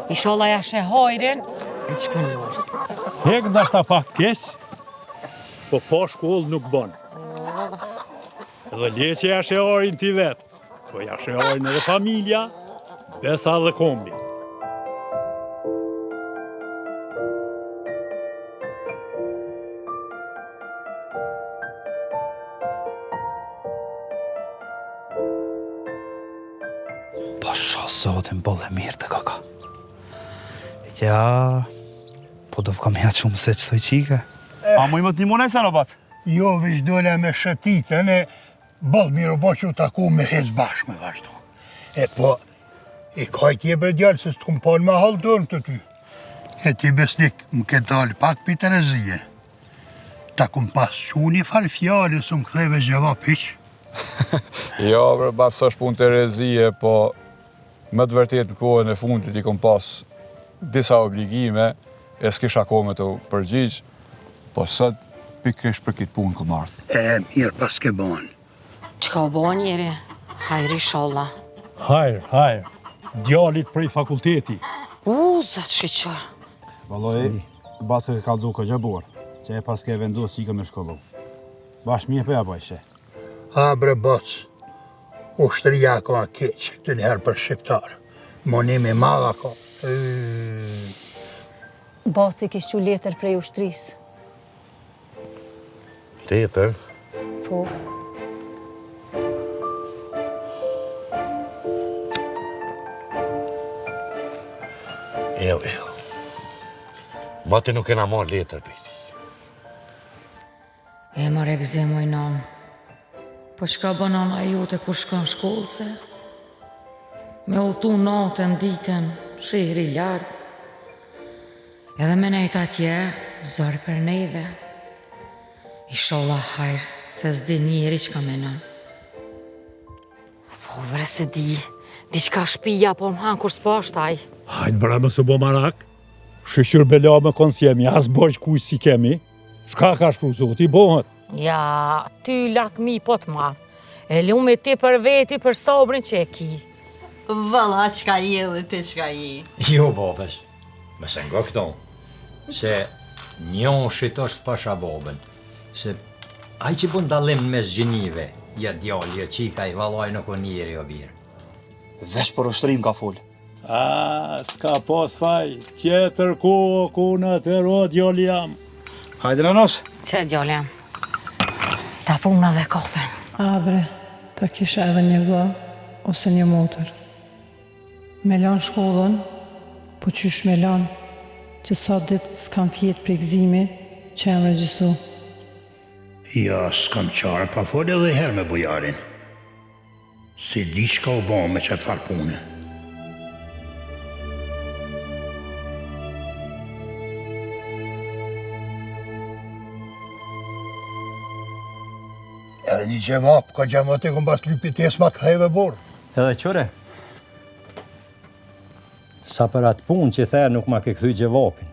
Inshallah ja she hajrin, e që kënë Hek ndashta pak keq, po pa shkollë nuk bën. Edhe le që ja she hajrin ti vetë, po ja she hajrin edhe familja, besa dhe kombi. Zotin bolle mirë të kaka. Ja, po do vka mja qumë se qësoj qike. A mu i më të një munej se në batë? Jo, vish dole me shëtitën e bollë mirë o bo që u taku me hez bashkë me vazhdo. E po, i kaj tje bre djallë se së të kumë panë ma haldon të ty. E ti besnik, më ke dalë pak për Terezije. Ta kumë pas quni farë fjallë, së më ktheve gjeva piqë. Jo, bre, basë është punë Terezije, po më të vërtet në kohën e fundit i kom pas disa obligime, e s'kisha kohë me të përgjigj, po sot pikrish për kitë punë kom ardhë. E, mirë pas ke banë. Qka o bo njeri? Hajri inshallah. Hajr, djallit prej fakulteti. Zat shiqër. Valoj, basë ke kalzu ka gjabor, që e pas ke vendos që i ka me shkollu. Bash mirë për ja bajshe. A bre bacë, ushtëria ka keqë, këtë njëherë për shqiptarë. Monimi madha ka. Baci kishtë që letër prej ushtrisë. Letër? Po. Jo. Bati nuk kena marrë letër, piti. E mare gzemoj namë. Po shka banan a jote kur shka në shkollë se? Me ulltu natën, ditën, shihri lartë. Edhe me nejt atje, zërë për neve. Inshallah hajrë, se s'di njeri qka menon. Po vre se di qka shpija po më hanë kur s'pashtaj. Hajtë bra më së bo marak, shëshur bela me konsjemi, as bëjq kuj si kemi, shka ka shkru zoti bohët. Ja, ty lakmi po të marë. E lume ti për veti për sabrin që e ki. Valla, qka je dhe ti qka je? Jo, babesh, me se nga këto, se njonë shitosh të pasha babën, se aj që bën dalim mes gjenive, ja djallë, ja qika, i valaj nuk o njeri o birë. Vesh për ushtrim ka full. S'ka pas faj, tjetër ku në të ro djallë jam. Hajde në nos. Që djallë jam? Ta puna dhe kofen. Bre, ta kisha edhe një vlla, ose një motër. Me lanë shkollën, po qysh me lanë, që sa ditë s'kam fjetë për gzimi, që jam regjisu. Ja, s'kam qarë pa folë edhe herë me bujarin. Si di shka u bon me qëtë farë punë. Edhe një gjevap, ka gjemët e këm bas lypit e s'ma këthejve borë. Edhe qëre, sa për atë punë që the nuk ma ke këthy gjevapin.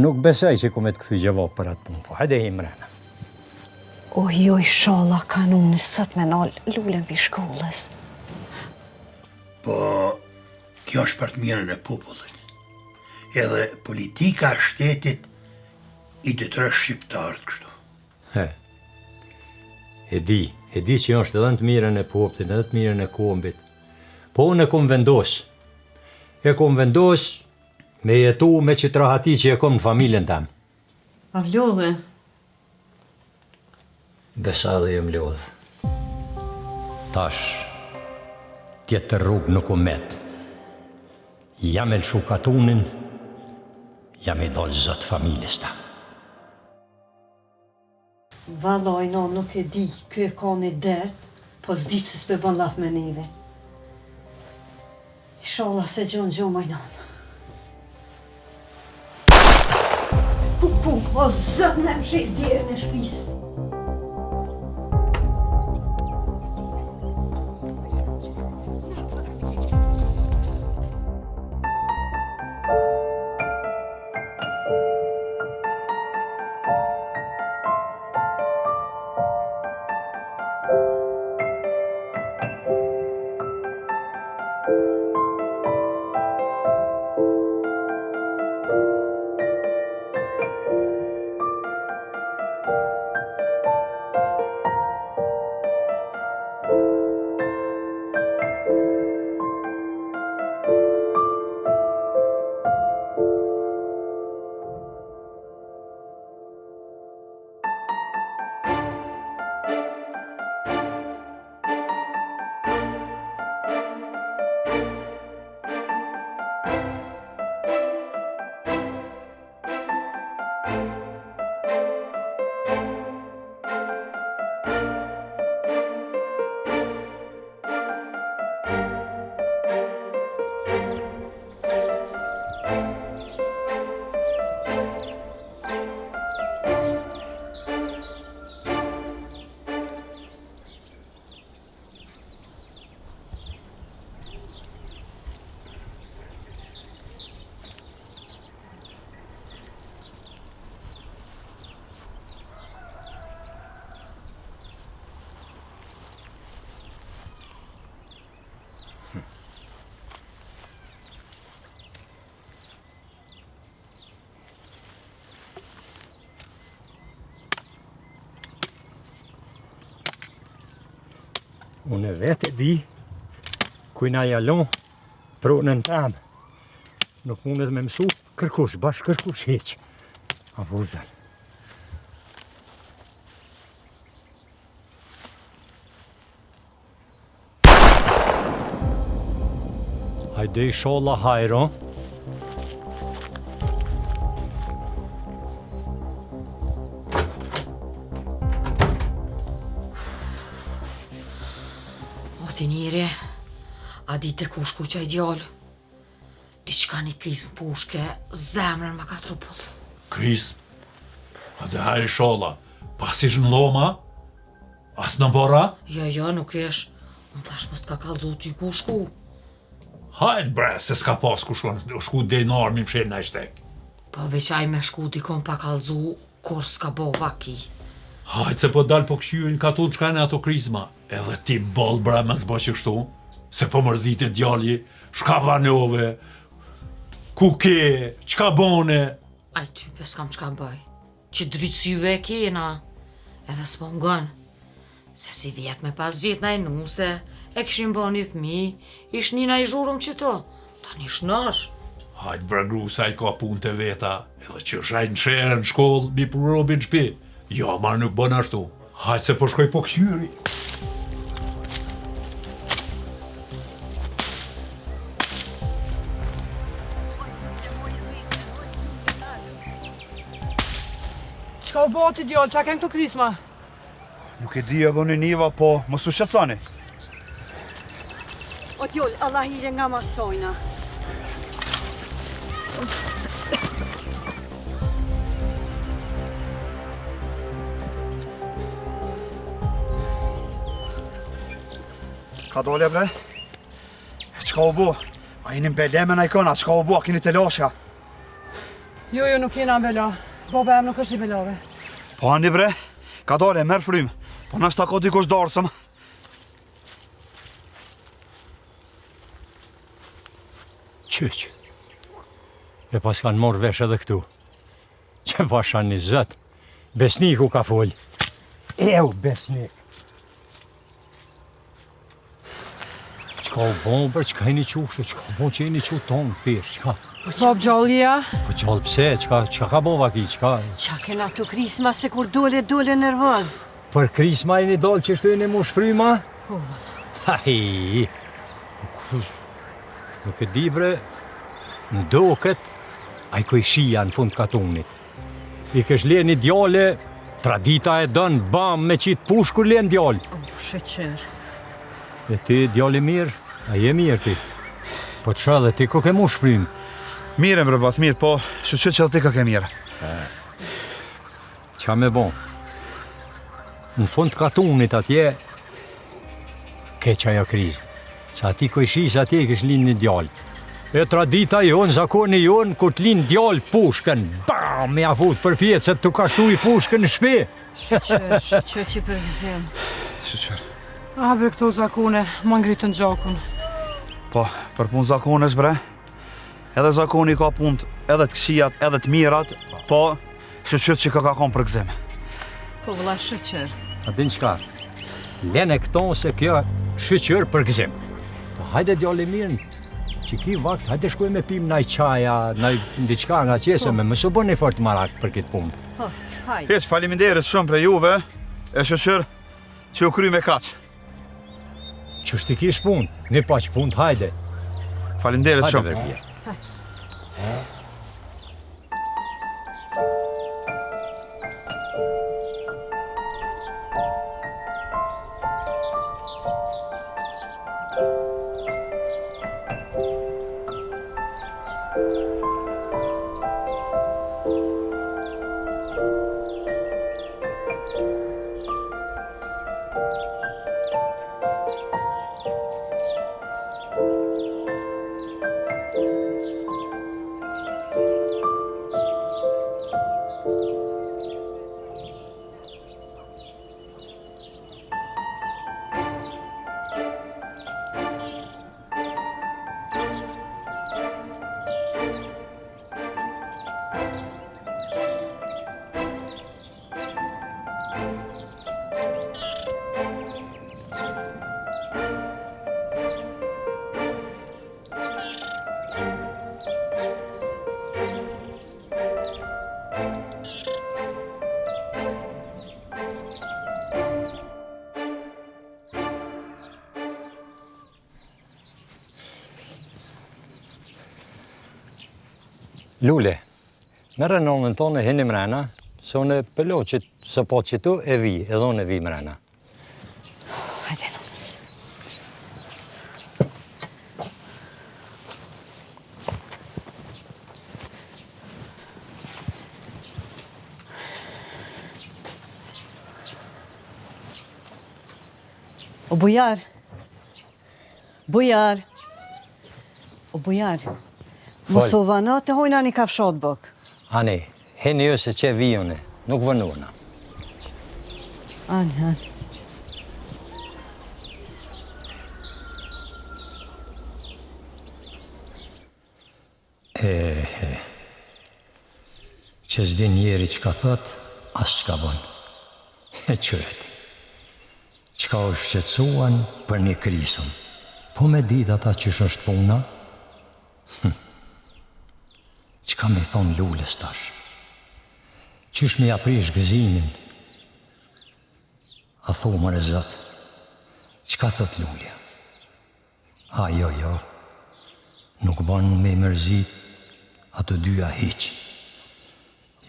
Nuk besaj që ku me të këthy gjevap për atë punë, po hajde i mrena. Jo, inshallah kanunë sot me nalë lullën për shkollës. Po, kjo është për të mirën e popullit. Edhe politika shtetit i të tre shqiptarët kështu. E di që është edhe në të mirën e popullit, edhe të mirën e kombit. Po unë e kom vendos. E kom vendos me jetu me që rahati që e kom në familjen tam. A vlodhe? Besa dhe jem lodh. Tash, tjetër rrugë nuk u met. Jam e lëshu katunin, jam e dollë zëtë familjes ta. Valoj, no, nuk e di, kjo e ka një dert, po s'di pëse s'pe bën laf me neve. Inshallah se gjo majnon. Ku, o zëtë në më shirë djerën e shpisë. Unë vetë e di, kujna jalon, pronën tamë. Nuk mundet me mësu kërkush, bash kërkush heq. A vëllazër. Hajde inshallah hajro. O ti njeri, a di të ku shku qaj djallë? Diçka një krisë në pushke, zemrën më ka trupullu. Kris, a dhe hajë shola, pas ish në loma? As në bora? Jo, nuk ish. Unë thash mos t'ka kallëzu ty ku shku. Hajtë bre, se s'ka pas ku shku dhe në armi më shenë në ishtek. Po veçaj me shku dikon pa kallëzu, kur s'ka bo vaki. Hajtë se po dalë po këshyrin ka tu në qkane ato krizma. Edhe ti bol bre me zbo që shtu. Se po mërzit e djalli, shka vanove, ku ke, qka bone? Aj ty pe s'kam qka bëj. Që drytësyve e kena, edhe s'po m'gën. Se si vjet me pas gjithë na i nuse, e këshim bo një thmi, ish një na i zhurum që to, ta një shnash. Hajtë bre gru, sa i ka punë të veta, edhe që shajnë në sherë në shkollë, mi për robin shpi. Jo, marë nuk bën ashtu. Hajtë se po shkoj po këshyri. Qka u bëti djallë, qa ken këto krisma? Nuk e di edhe në niva, po mos u shqetësoni. O djoll, Allah hile nga masojna. Ka dole bre? Qka u bo? A jeni mbeleme na i kona, qka u bo, a keni të lashja? Jo, nuk jena bela. Baba em nuk është i belave. Po ani bre, ka dole, merë frymë. Po nështë ta ka dikush darsëm. Qyq. E pas kanë morë vesh edhe këtu. Që pasha një zët. Besniku ka fol. Besnik. Qka u bon, bre, qka e një qushe, qka u bon që e një qu tonë, pesh, qka? Po gjallëja? Po gjallë pse, qka ka bova ki, qka? Qa kena tu krisma se kur dole nervoz? Për krisma e një dollë që shtu e një mush fryma? Po, valla. Haji, nuk e di bre, ndoket, a i kojshia në fund katunit. I kësh le një djale, tradita e dënë, bam, me qitë push kur le në djale. Shëqer. E ti, djale mirë, a je mirë ti? Po të shë dhe ti, ko ke mush frymë? Mire bre bas, mirë, po shqyqyt që dhe ti ka ke mire. Qa me bon? Në fund katunit atje, keq ajo krizë. Sa ati kojshis atje kësh linë një djallë. E tradita jonë, zakoni jonë, kur t'linë djallë pushkën, bam, me afut për pjetë, se t'u ka shtu i pushkën në shpi. Shqyqer që për gëzim. Shqyqer. A bre këto zakone, ma ngritën gjakun. Po, për punë zakones bre, edhe zakoni ka punët, edhe të këshijat, edhe të mirat, po, shqyqyt që ka konë për gëzim. Po vëlla shqyqer. A din qka? Lene këto se kjo shqyqer për gëzim. Po hajde djallë mirën, që ki vakt, hajde shkuj me pim naj qaja, naj ndiqka nga qese, me mësë bo një fort marak për këtë punë. Po, hajde. Heq, faliminderit shumë për juve, e shqyqer që u kry me kaq. Qështë ti kish punë, një paq punë, hajde. Faliminderit shumë. Hajde dhe Lule, merë nonën tonë hini mrena, se unë pëllo që së po që tu e vi, edhe unë e vi mrena. Hajde, nonës. O bujar, o bujar, Mosova në të hojna një kafshot bëk. Ani, hini jo se që vijone, nuk vënurna. Ani. Që s'di njeri që ka thët, as që ka bën. E qëret. Që ka është shqetsuan për një krisëm. Po me dit ata që është puna, që ka me thonë Lulës tash. Qysh me aprish gëzimin. A thomër e zëtë, që ka thët Lulja? A jo, nuk ban me mërzit ato dyja hiq.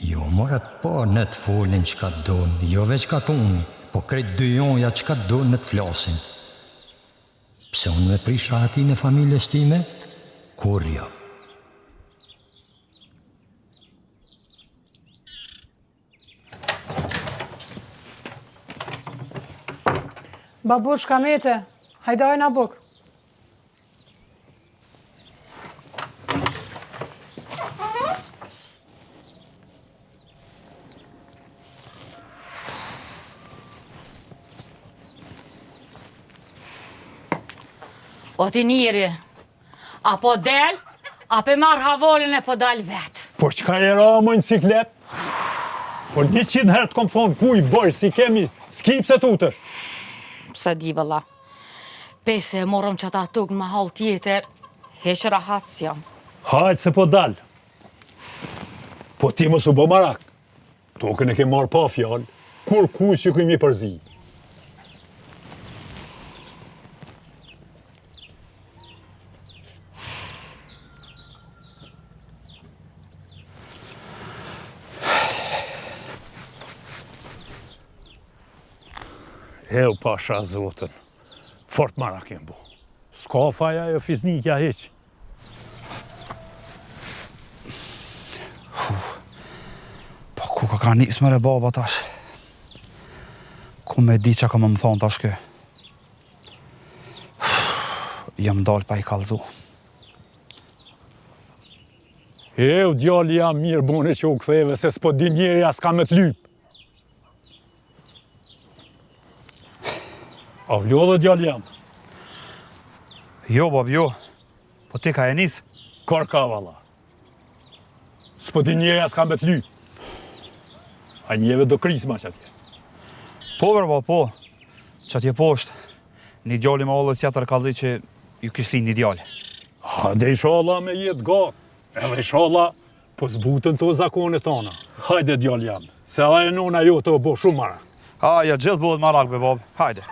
Jo, more po në të folin që ka të donë, jo veç ka toni, po krejt dyjonja që ka të donë në të flasin. Pse unë me prisha ati në familjes time? Kur jo. Babur shkamete, hajdojnë a buk. O ti njeri, apo del, apo marr havolin e po dal vetë. Po qka e ra më në ciklet? Po 100 herë të kom thonë kuj bërë si kemi skip se tutër. Pse di vëlla, pese e morëm që ata tukë në mahal tjetër, heqë rahatës jam. Hajtë se po dal. Po ti mos u bë marak. Tokën e ke marrë pa fjallë, kur kush ju kemi përzi. Pasha zotën, fort marak jem bo. S'ka faja e fiznikja heq. Po ku ka njës mëre baba tash? Ku me di që ka më thonë tash kë? Jam dal pa I kalzu. U djalli jam mirë bune që u ktheve, se s'po di njeri as ka me t'lyp. A vlo dhe djallë jam? Jo, bab, jo. Po ti ka e nisë? Kar ka, valla. S'po di njeri as ka me t'lyp. A njeve do krisma që atje. Po, bërba, po. Që atje poshtë. Një djalli ma ollës tjetër kalzi që ju kishlin një djalli. Hajde inshallah me jetë gatë. Edhe inshallah po zbutën të zakonet tona. Hajde djallë jam. Se a e nona jo të bo shumë marak. Ja, gjithë bëhet marak, be, bab. Hajde.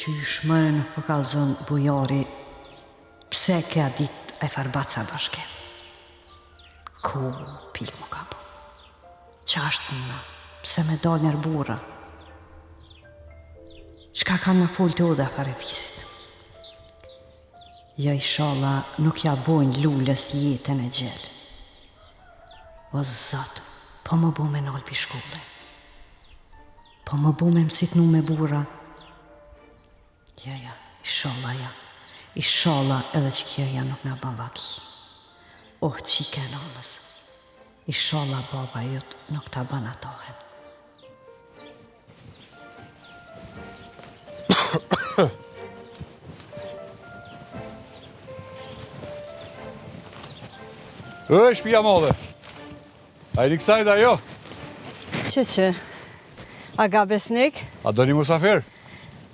Qysh mëre nuk përkallëzën bujari, pse kja dit e farbaca bashke. Ku pik më ka po. Qa është puna, pse me dal njerë burra. Qka kam në full të oda fare fisit. Ja ishala nuk ja bojnë Lulës jetën e gjellë. O zot, po më bu me nalë pi shkolle. Po më bu me mësitnu me burra. Ja, ishala ja. Ishala edhe që kjerja nuk nga ban vaki. Oh, qike nanës. Ishala baba jut nuk ta ban atohen. Shpia modhe. A I riksajda jo? Që? A ga besnik? A do një musafir?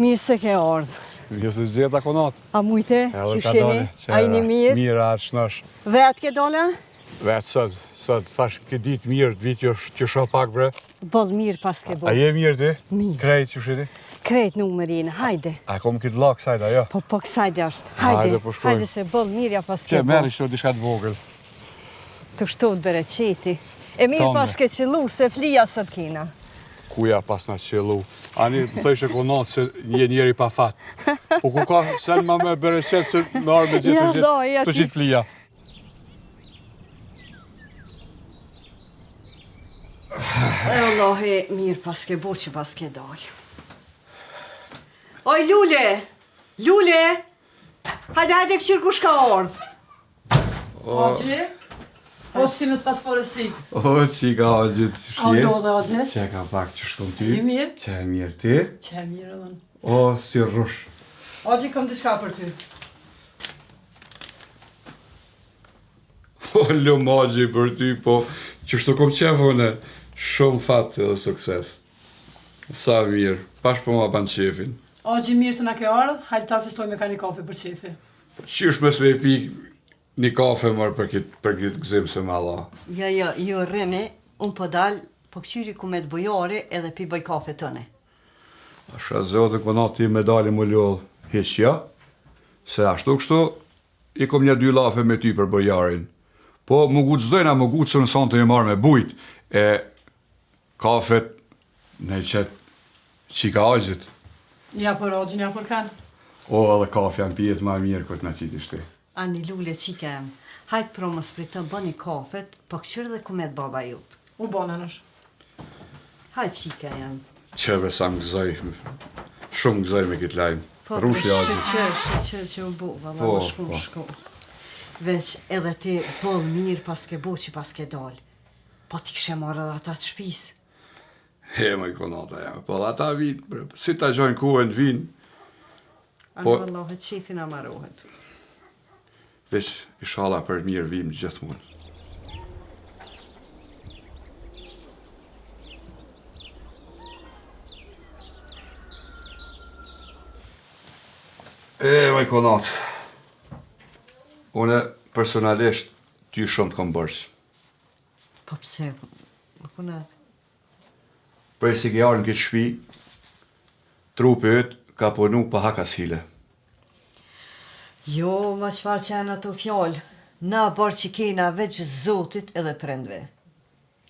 Mirë se ke ardhë. Mirë se gjitha konat. A mujte? Qyshini? A I një mirë? Mirë, atë shnash. Vetë ke dole? Vetë sot. Sa të thash këtë ditë mirë, të vitë që shoh pak bre. Boll mirë pas ke A je mirë ti? Mirë. Krejt që shiti? Krejt numërinë, hajde. A kom këtë lak sajda, jo? Po kësajde është. Hajde, po shkojmë. hajde se boll mirë pas ke Që merri shto diçka të vogël. Të shtot bereqeti. E mirë Tome. pas ke qëllu se flija sot kina. Kuja pas na qëllu. Ani më thëshe konatë se një njeri pa fat. Po ku ka sen ma me bereqet se me arë me gjithë të gjithë flija. E Allahi, mirë pas ke bo që pas ke dal. Oj, Lule! Lule! Hajde këqyrë kush ka ardhë. Haxhi? O si me të pas porësit? O, që ka agjit që shje? A ndodhe, Haxhi? Që ka pak që shkon ty? Je mirë? Që e mirë ti? Që e mirë edhe. O, si rrush. Haxhi, kam diçka për ty. O, lumagji për ty, po, që shto kom qefone, shumë fat edhe sukses. Sa mirë, pash po ma ban qefin. Haxhi, mirë se na ke ardhë, hajde ta festoj me ka një kafe për qefi. Qysh mes me pik një kafe mërë për këtë gzim se me Allah. Jo, Rene, unë po dalë, po këqyri ku me të bujare edhe pi bëj kafe tëne. Asha zote këna ti me dali më ljollë heqja, se ashtu kështu, i kom një 2 lafe me ty për bojarin. Po më gutë zdojna, më gutë se në sonë të një marrë me bujt, e kafet në qëtë qika agjit. Ja për Haxhin, ja për kanë. O, edhe kafe janë pijet ma mirë këtë në qitë ishte. Ani Lule qika em, hajtë pro më spritë bëni kafet, po këqyrë dhe ku me të baba jutë. U bona nësh. Hajtë qika em. Qeve sa më gëzoj, shumë gëzoj me këtë lajmë. Po, Rushi agjit. shqyqër që u bu, valla Po, më shkull. Veç edhe ti boll mirë pas ke bu që pas ke dalë. Po ti kështë marrë edhe ata të shpisë. He, më i konata jam, po ata vinë, si ta gjojnë kuhen vinë. Po, Allahet qefin amarohet. Veç, ishala për mirë vim gjithmonë. Më i konat. Une personalisht ty shumë të kom bërsh. Po pse, më konat. Prej si ke arë në këtë shpi, trupi ytë ka punu pa hakas hile. Jo, ma qfar që janë ato fjallë, na barë që kena veç zotit edhe prendve.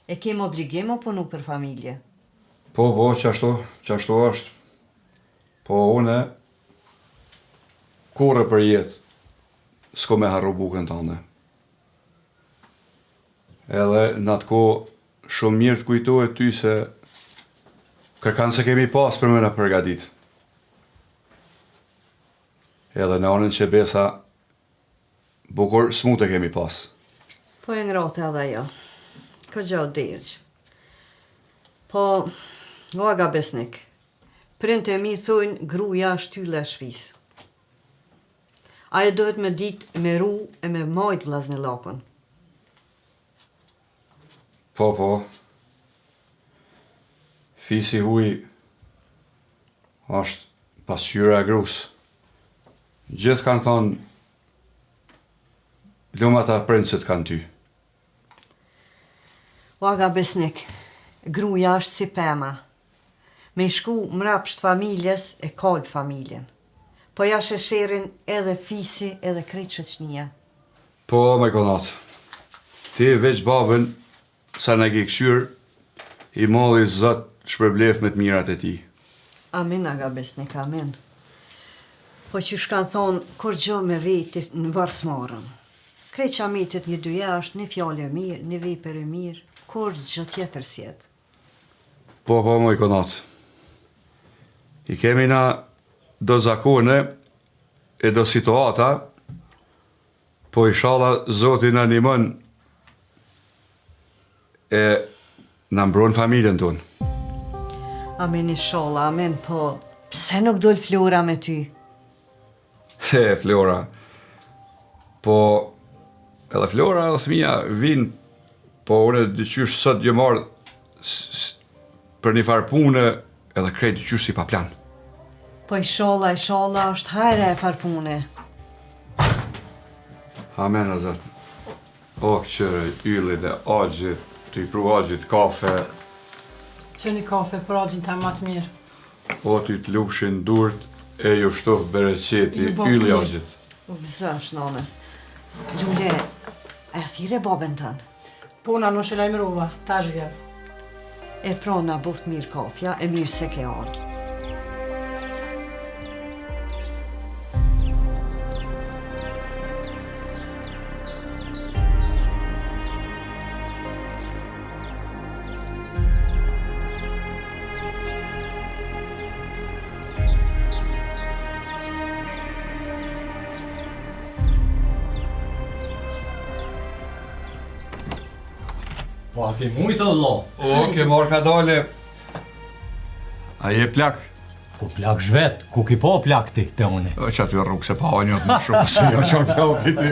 E kem obligim o punu për familje. Po, qashtu është. Po, une, kurre për jetë, s'ko me harru bukën tënde. Edhe në atë ko shumë mirë të kujtohet ty se kërkan se kemi pas për me në përgadit. Edhe në anën që besa bukur smut e kemi pas. Po e ngrote edhe jo. Ko gjo dirgjë. Po, nga besnik. Printe mi thujnë gruja shtylle shpis. Aje dohet me dit me ru e me majt vlazne lakon. Po. Fisi huj është pasqyra e grus. Gjithë kanë thonë lumata princet kanë ty. Vaga besnik, gruja është si pema. Me shku mrapsht familjes e kalb familjen. Po ja shesherin edhe fisi edhe krejt shëqnia. Po, me konat. Ti veç babën, sa në ke këshyr, i molli zot shpërblef me të mirat e ti. Amin, aga besnik, amin. Po që shkanë thonë, kur gjo me vetit në varsmarën. Krejt që amitit një dy jashtë, një fjallë e mirë, një vejper e mirë, kur gjo tjetër sjetë. Po, me konat. I kemi na do zakone e do situata, po inshallah Zoti na ndihmon e na mbron familjen tonë. Amin, inshallah, amin, po pse nuk dol Flora me ty? He, Flora. Po, edhe Flora edhe fëmija vinë, po une dyqysh sot gjë marrë për një farë pune edhe krejt dyqysh si pa plan. Po inshallah është hajre e farpune. Amen, o Zot. O, këqëre, ylli dhe agjit, të i pru agjit kafe, Qeni kafe për agjin të më të mirë. o të i të lupshin durt, e ju shtof bereqeti, ylli agjit. U gëzësh, nanës. Gjule, e thire babën tënë. Puna në shilajmërova, tash vjen. E prona boft mirë kafja, e mirë se ke ardhë. Po, a ke mujtë dhe lo? O, ke marrë ka dale. A je plak? Ku plak zhvet, ku ki po plak ti të une? O, që aty rrugë se pa o njët më shumë, se jo qarë plaki ti.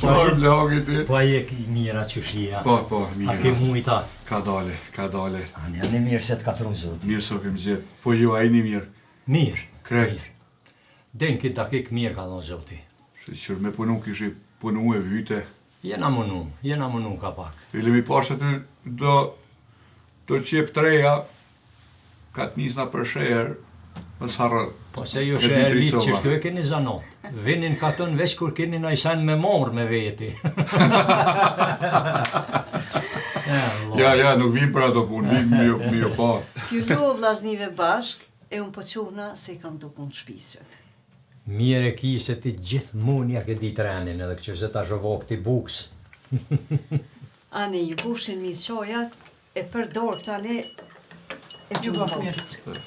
Qarë plaki ti. Po, a je ki mira qëshia? Po, mira. A ke mujta? Ka dale. Janë mirë se të katërun zot. Mirë so kem gjithë. Po ju a i një mirë? Mirë. Krejt. Den këtë dakik mirë ka dhënë zoti. Se qërë me punu kishi punu e vyte. Jena mënu ka pak. Ilimi parë se të do qep të reja, ka të nisna për shërë, mës harë. Po se ju shë litë që shtu e keni zanot. Vinin ka tënë veç kur keni në isan me morë me veti. Ja, nuk vim për ato punë, vim mi o pa. Kjo lo vllaznive bashk, e unë po qovna se i kam do punë shpisët. Mire ki se ti gjithë munja ke di trenin, edhe që se ta zhovok ti buks. Ane, ju bushin mirë qojat, e për dorë tale, e Ju për bëf mirë.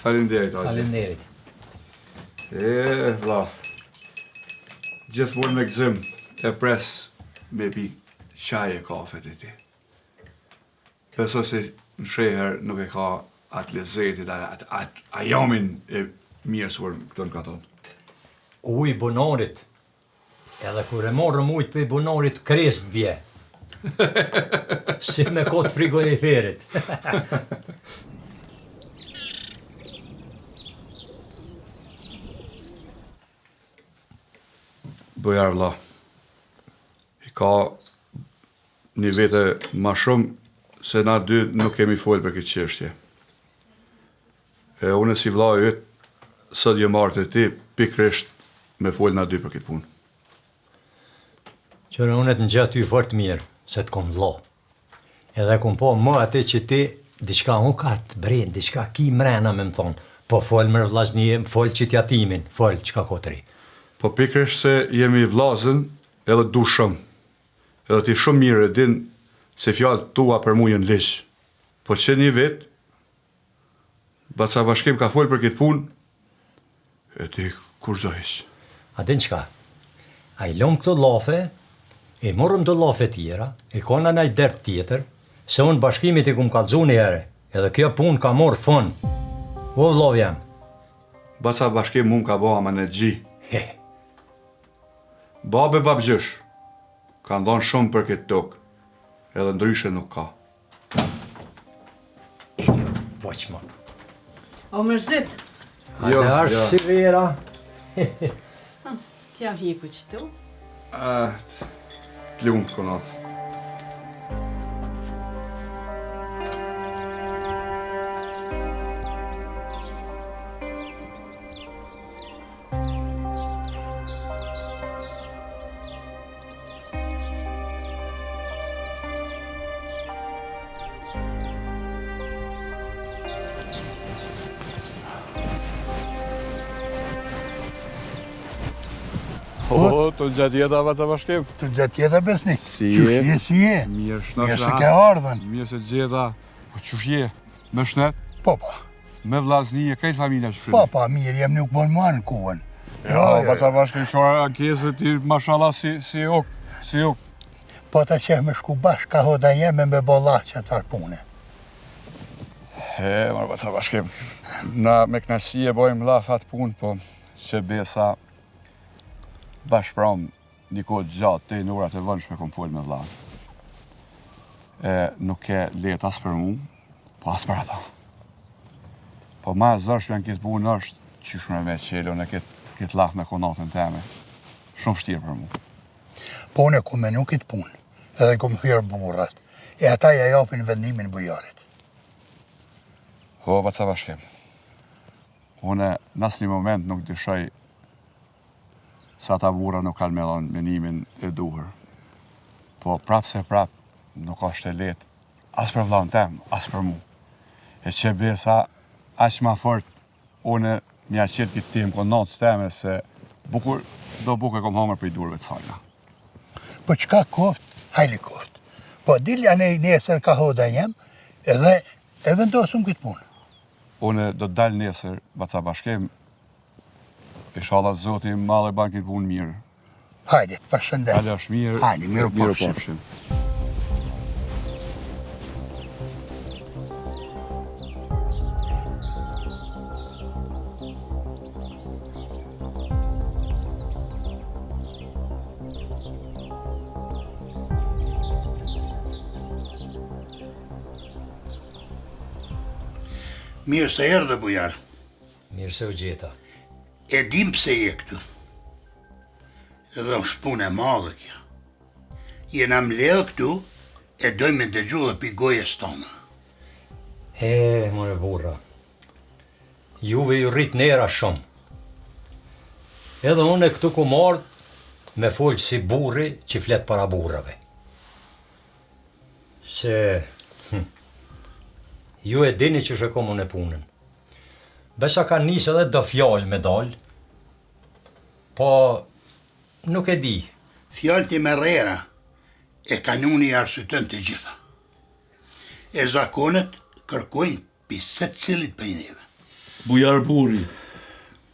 Falenderit, Agjë. Faleminderit. Vlla, gjithmonë me gëzim e pres me pi qaje kafe të ti. Beso se në sheher nuk e ka atë lezetit, a jamin e mirësuar këto në katon. Uj bonarit, edhe kur e morëm ujt për bonarit krest bje. Si me kotë frigoriferit. Bojar vlla, i ka një vete ma shumë se na dy nuk kemi folë për këtë qështje. E unë si vlla e yt, sot je marrë të ti, pikrisht me folë na dy për këtë punë. Qërë unë të në gjatë ty fort mirë, se të kom vlo. Edhe kom po më atë që ti, diçka unë ka të brejnë, diçka ki mrena me më thonë, po folë mërë vllaznie, folë qitjatimin, folë qka kotëri. Po pikrisht se jemi vllazën edhe du shumë. Edhe ti shumë mirë e din se fjallë tua për mu jenë liqë. Po që një vetë, Baca Bashkim ka folë për këtë punë, e ti kur zohish. A din qka? A i lom këto lafe, e morëm të lafe tjera, e kona nëjë dert tjetër, se unë bashkimit i kum kalëzu një herë, edhe kjo punë ka morë fun. O vlov jam. Baca Bashkim mund ka bo ama në gji. He. Babe babgjësh, ka ndonë shumë për këtë tokë, edhe ndryshe nuk ka. Po që më. O mërzit, Hajde arshë si vera. t'jam hiku qëtu. Të lumë të konatë. O, të gjatë jeta Baca Bashkim. Të gjatë jeta besni. Si je? Si je? Mirë Mirë se shnatë. ke ardhen. Mirë se gjeta. Po qësh je? Me shnet? Po, pa. Me vllazni e krejt familja që Po, pa, mirë, jem nuk bon mua në kuën. Jo, Baca Bashkim, qëra ankesë ti, mashallah, si uk. Po ta qeh me shku bashkë, ka hoda jeme me bolla që atar pune. Marë Baca Bashkim, na me knaqësi e bojmë la fat punë, po që besa bashkëpram një kohë gjatë te në urat e vëndshme kom folë me vllanë. Nuk ke letë as për mu, po as për ata. Po ma zërshme në këtë punë është qyshme me qelo në këtë laf me konatën teme. Shumë vështirë për mu. Po unë e ku menu këtë punë, edhe ku më thyrë burrat, e ata ja japin vendimin bujarit. Ho, baca bashkem. Unë në asnjë moment nuk dyshoj sa ata burra nuk kanë me dhënë menimin e duhur. Po prapë nuk është e lehtë, as për vllahun tem, as për mu. E që besa, aq ma fort, unë mja qëtë këtë tim ko natës teme se bukur e kom hamër për i durve të sajna. Po qka koft, hajli koft. Po dilja ne nesër ka hoda jem, edhe e vendosëm këtë punë. Unë do të dalë nesër, baca bashkem, inshallah zoti madhe ban këtë punë mirë. Hajde, përshëndes. Hajde është mirë. Hajde, miru pofshim. Mirë se erdhe, bujar. Mirë se u gjeta. E dim pse je këtu. Edhe është punë e madhe kjo. Jena mbledh këtu, e dojmë me dëgju dhe pi gojës tonë. More burra. Juve ju rrit nera shumë. Edhe unë këtu ku mardh me folë si burri që flet para burrave. Se... Ju e dini që shëkom unë e punën. Besa ka njësë edhe do fjallë me dalë, po nuk e di. Fjallë ti me rera e kanuni arsytën të gjitha. E zakonet kërkojnë piset cilit për neve. Bujar burri,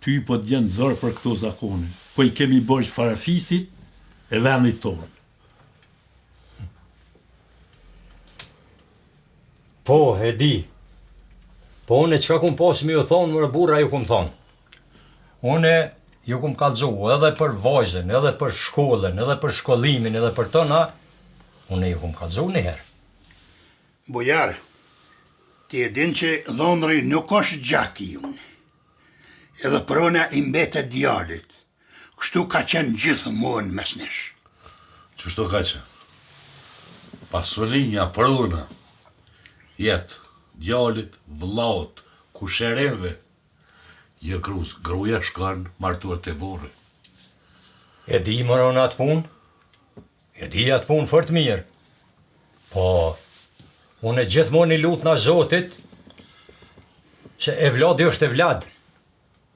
ty po t'jenë zërë për këto zakone, po i kemi bërgjë farafisit e vendit tonë. Po, e di. Po, une qka kum pas mi ju thonë, mërë burra ju kum thonë. Une ju kum kalëzu edhe për vajzën, edhe për shkollën, edhe për shkollimin, edhe për tëna, une ju kum kalëzu njëherë. Bujare, ti e din që dhonëri nuk është gjaki unë. Edhe prona i mbetet djalit. Kështu ka qenë gjithë muën mes nesh. Qështu ka qenë? Pasurinja, prona, jetë, djalit, vllaut, kusherenve, je kruz, gruja shkan martuar të burri. E di mëron atë punë? E di atë punë fort mirë. Po, unë gjithmonë i lutë na Zotit, se e vladi është e vlad.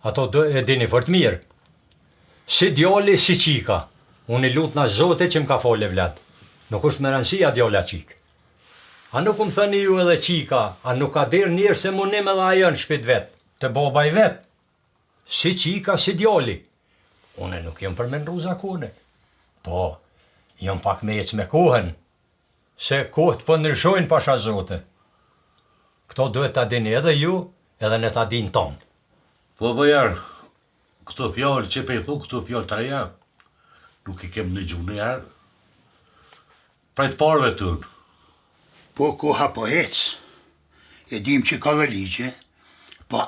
Ato e dini fort mirë. Si djali, si qika. Unë i lutë na Zotit që më ka fol e vlad. Nuk është më rëndësia djala qikë. A nuk më thëni ju edhe qika, a nuk ka derë njërë se munim edhe ajo në shpit vetë, të baba i vetë. Si qika, si djali. Une nuk jam përmenru zakone. Po, jam pak me ecë me kohën, se kohët po ndryshojnë pasha Zote. Këto duhet ta dini edhe ju, edhe ne ta din tonë. Po, bojar, këto fjallë që pe i thu, këto fjallë të reja, nuk i kem në gjunë njerë, prej të parve të unë. Po koha po hecë, e dim që ka dhe ligje, po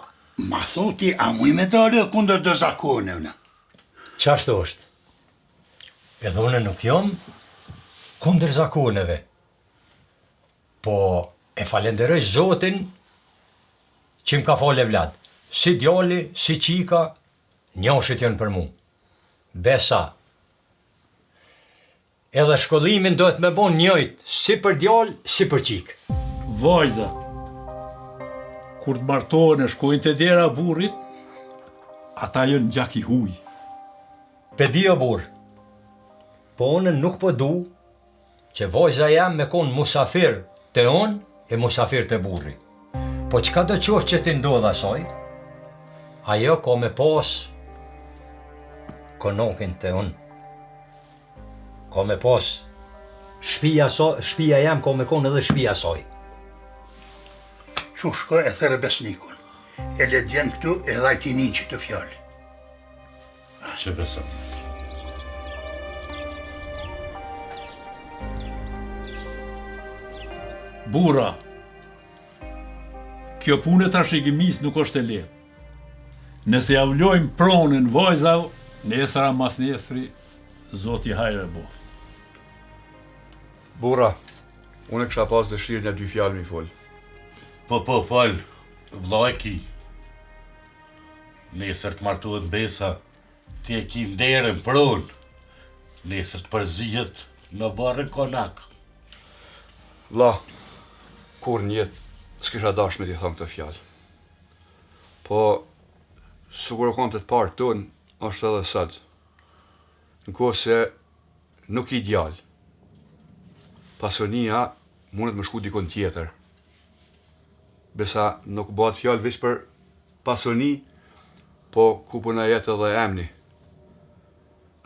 ma thoti a muj me dalë kundër dë zakone në. Qashtu është? Edhe une nuk jom kundër zakoneve, po e falenderoj Zotin që më ka fol e vlad. Si djali, si qika, njoshit janë për mu. Besa. Edhe shkollimin dohet me bon njëjt, si për djallë, si për qikë. Vajza, kur të martohen e shkojnë të dera burrit, ata jënë gjak i huj. Pe di o burë, po unë nuk po du që vajza jam me konë musafir të unë e musafir të burri. Po qka do qofë që ti ndodh asaj, ajo ko me pas konokin të unë. Ko me pas shpia jam, ko me konë edhe shpia saj. Që shkoj e thërë besnikun, e le djenë këtu e dhajti një që të fjallë. Që besëm. Burra, kjo punë e trashëgimis nuk është e lehtë. Nëse ja vlojmë pronën vajzav, nesëra mas nesëri, Zoti hajre bo. Burra, unë kisha pas dëshirë një 2 fjalë mi fol. Po, fal, vlla e ki. Nesër të martohet Besa, ti e ki nderën për unë. Nesër të përzihet në barën konak. Vlla, kur njetë s'kisha dash me t'i thonë këtë fjalë. Po, sukur o kontet partë tonë, është edhe sëtë. Në kohë se nuk i djalë. Pasonia mundet më shku dikon tjetër. Besa nuk bëhet fjalë veç për pasoni, po ku puna jetë edhe emni.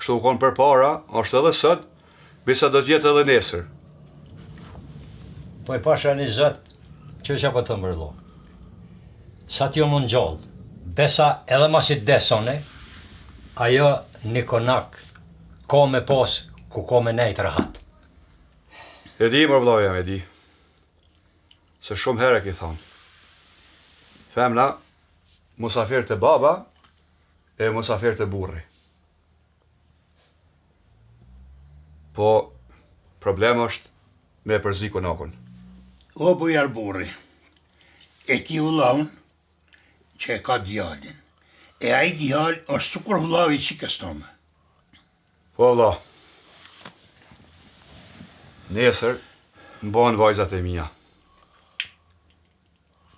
Kështu u konë për para, është edhe sët, besa do t'jetë edhe nesër. Po e pasha një zët, që që po të mbërlo. Sa t'jo mund gjallë, besa edhe masit desone, ajo një konak, ka me pas, ku ka me nejtë rahat. E di, mërë vllai jam, e di. Se shumë herë ki thonë. Femna, musafir të baba, e musafir të burri. Po, problem është me përzi konakun. O bujar burri, e ki vllaun që e ka djalin. E ai djal është sukur vllavi që këstome. Po, vlla. Nesër, më bëhen vajzat e mia.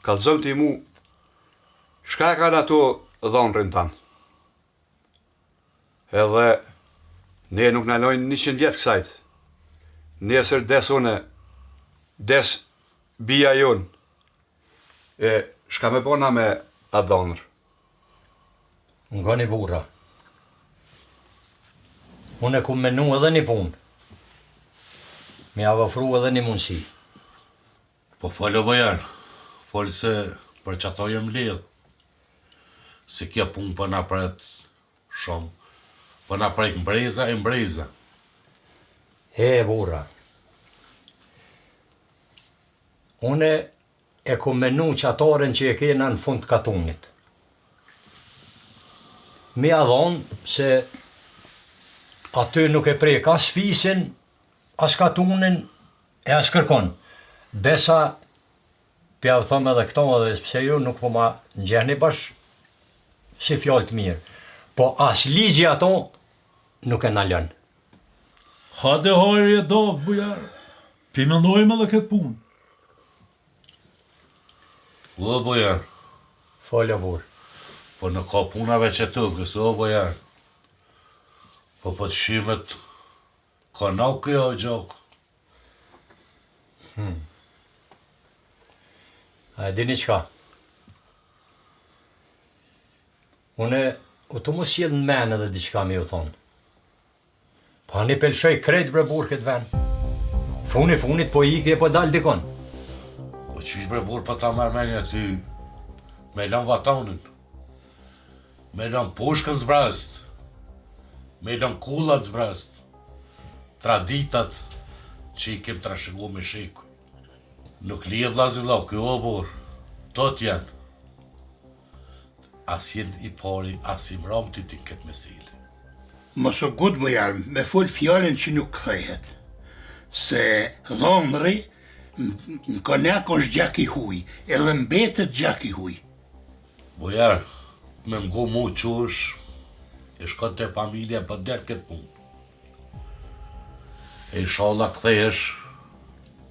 Kallëzëm ti mu, shka e kanë ato dhonërin tanë? Edhe, ne nuk në lojnë 100 vjetë kësajt. Nesër des une, des bia jonë. E, shka me bona me atë dhonër? Ngoni burra. Unë e ku menu edhe një punë. Me avë ofru edhe një mundësi. Po falë o bajar, falë se për që ato jem lidhë. Se kja punë për na pret shumë. Për na prek mbreza e mbreza. Burra. Une e ku menu qatoren që e kena në fund katunit. Mi a dhonë se aty nuk e prek as fisin, as katunin e as kërkon. Besa, pja thëmë edhe këto edhe pse ju nuk po ma ngjehni bash si fjallë të mirë. Po as ligji ato nuk e na lën. Hade hajrë e dovë, bujar. Pimëndojmë edhe këtë punë. O, bojar. Folë, burë. Po në ka punave që të kësë, o, bojar. Po të shimet, ka nuk kjo o gjokë. A e dini qka? Une, u të mos jedhë në menë edhe diqka mi u thonë. Pa një pelshoj krejt bre burë këtë ven. Funit po i ke po dalë dikon. Po qysh bre burë pa ta mërmenja ty, me lan vatonin, me lan pushkën zbrast, me lan kullat zbrast, traditat që i kem trashëgu me shiku. Nuk lijet vlazi vlau, kjo o burë, tot janë. As jenë i pari, as i mramti ti këtë mesilë. Mos o gut bujar, me fol fjallin që nuk këhet. Se dhomri në konak është gjak i huj, edhe mbetet gjak i huj. Bojar, me mgu mu qush, e shkon të familja për det këtë punë. E inshallah këthesh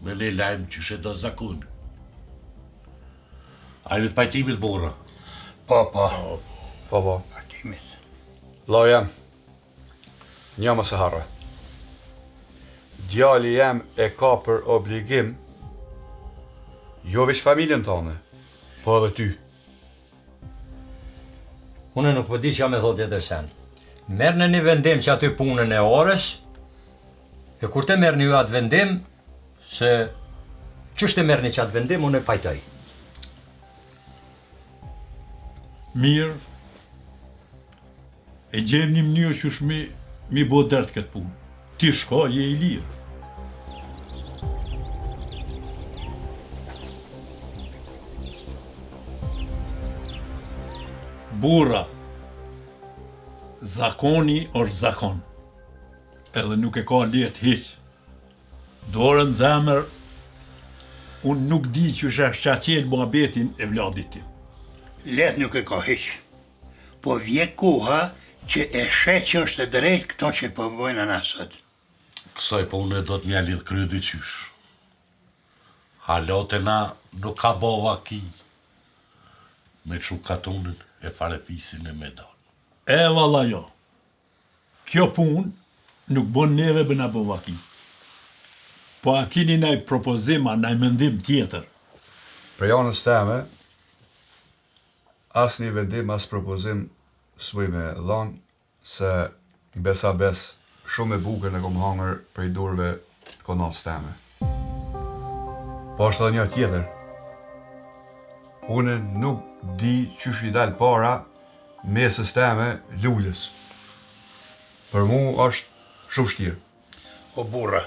me një lajmë që shë do zakun. Ajme të pajtimit, burra. Po. Pajtimit. Vlau jam, një më se harre. Djali jem e ka për obligim, jo veç familjen tane, po edhe ty. Une nuk po di që jam e thot jetër sen. Merë në një vendim që aty punën e orës, e kur te merë një atë vendim, se qështë e merë një që atë vendim, unë e pajtoj. Mirë, e gjem një mënyrë që është mi bo dërtë këtë punë. Ti shko, je i lirë. Burra, zakoni është zakon. edhe nuk e ka let hiq. Dorën zemër, unë nuk di që është qaqel muhabetin e vladit tim. Let nuk e ka hiq, po vje koha që e shet që është e drejt këto që po bojnë anasët. Kësaj po unë do të mja lidh krye dyqysh. Halote na nuk ka bova ki me këshu katunën e farefisin e medal. E valla jo, kjo pun nuk bon neve bëna bova ki. Po a kini naj propozim, a naj mendim tjetër? Për janës teme, as një vendim, as propozim s'vuj me dhanë, se besa bes shumë e buke në kom hangër prej durve konatës teme. Po është edhe një tjetër. Une nuk di qysh i dal para mesës teme lullës. Për mu është shumë vështirë. O burra,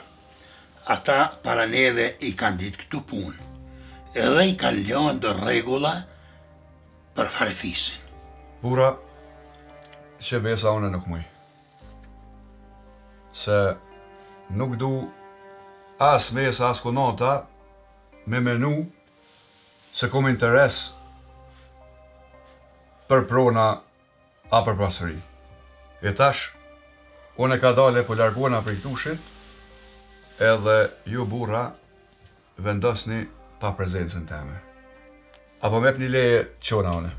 ata para neve i kanë ditë këtu punë, edhe i kanë lënë do rregulla për farefisin. Burra, që besa une nuk muj. Se nuk du as mesa, as konata me menu se kom interes për prona a për pasëri. E tash, unë e ka dale po largona për këtushit, edhe ju burra vendosni pa prezencën teme. Apo mep një leje qona une.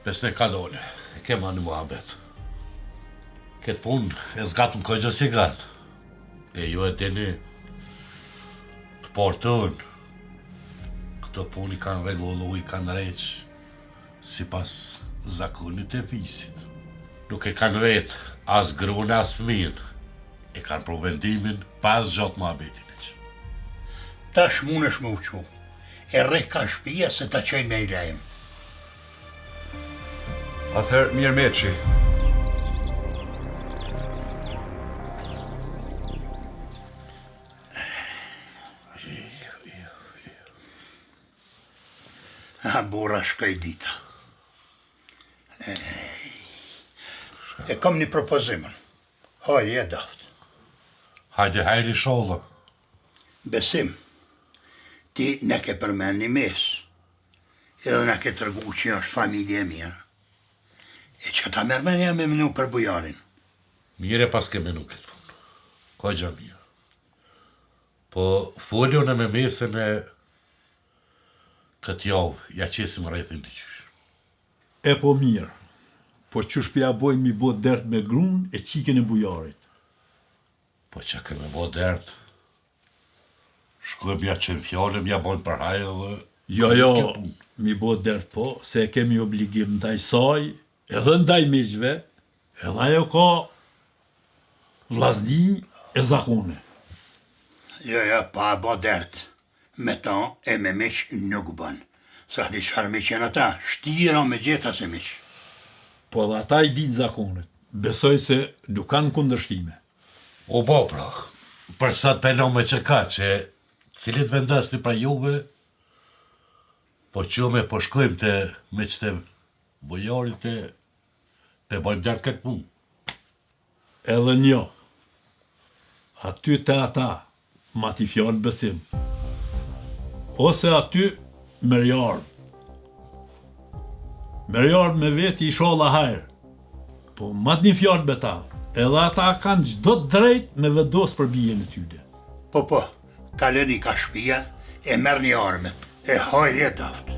Besne ka dole, e kema në muhabet. Këtë pun e zgatën këgjë si gatë. E ju e dini të portën. Këto pun i kanë regullu, i kanë reqë si pas zakonit e visit. Nuk e kanë vetë as grune, as fëmijën. E kanë provendimin pas gjatë muhabetin e që. Tash mund është më uqu, e rreh ka shpia se ta qenë me i lejmë. Atëherë mirë meqi. Burra shkaj dita. E kam një propozimën. Hajri e daft. Hajde hajri sholla. Besim, ti ne ke përmen një mes, edhe ne ke tërgu që është familje e mirë. E që ta mërmenja me menu për bujarin. Mire pas ke menu këtë punë. Ka gja mirë. Po folion e me mesën e këtë javë, ja qesim rrethin të qysh. E po mirë, po qysh pja bojnë mi bo dert me grun e qiken e bujarit. Po që ke me bo dert, shkojmë ja qenë fjallëm, ja bojnë për hajë dhe... Jo, mi bo dert po, se e kemi obligim ndaj saj, edhe ndaj miqve, edhe ajo ka vllazni e zakone. Jo, pa bo dert. Me ta e me miq nuk bën. Sa di çfarë miq janë ata, shtira me gjeta se miq. Po dhe ata i dinë zakonet. Besoj se nuk kanë kundërshtime. O bo pra, për sa të pelon me që ka, që cilit vendasni pra juve, po që me po shkojmë të me që të bujarit e pe bojmë djartë këtë punë. Edhe njo, aty të ata, ma ti fjallë besim. Ose aty mërjarë. Mërjarë me veti i sholla hajrë. Po mat një fjallë beta, edhe ata kanë gjdo drejt me vendos për bijen e tyre. Po, kaleni ka shpia, e merr një arme, e hajri e daft.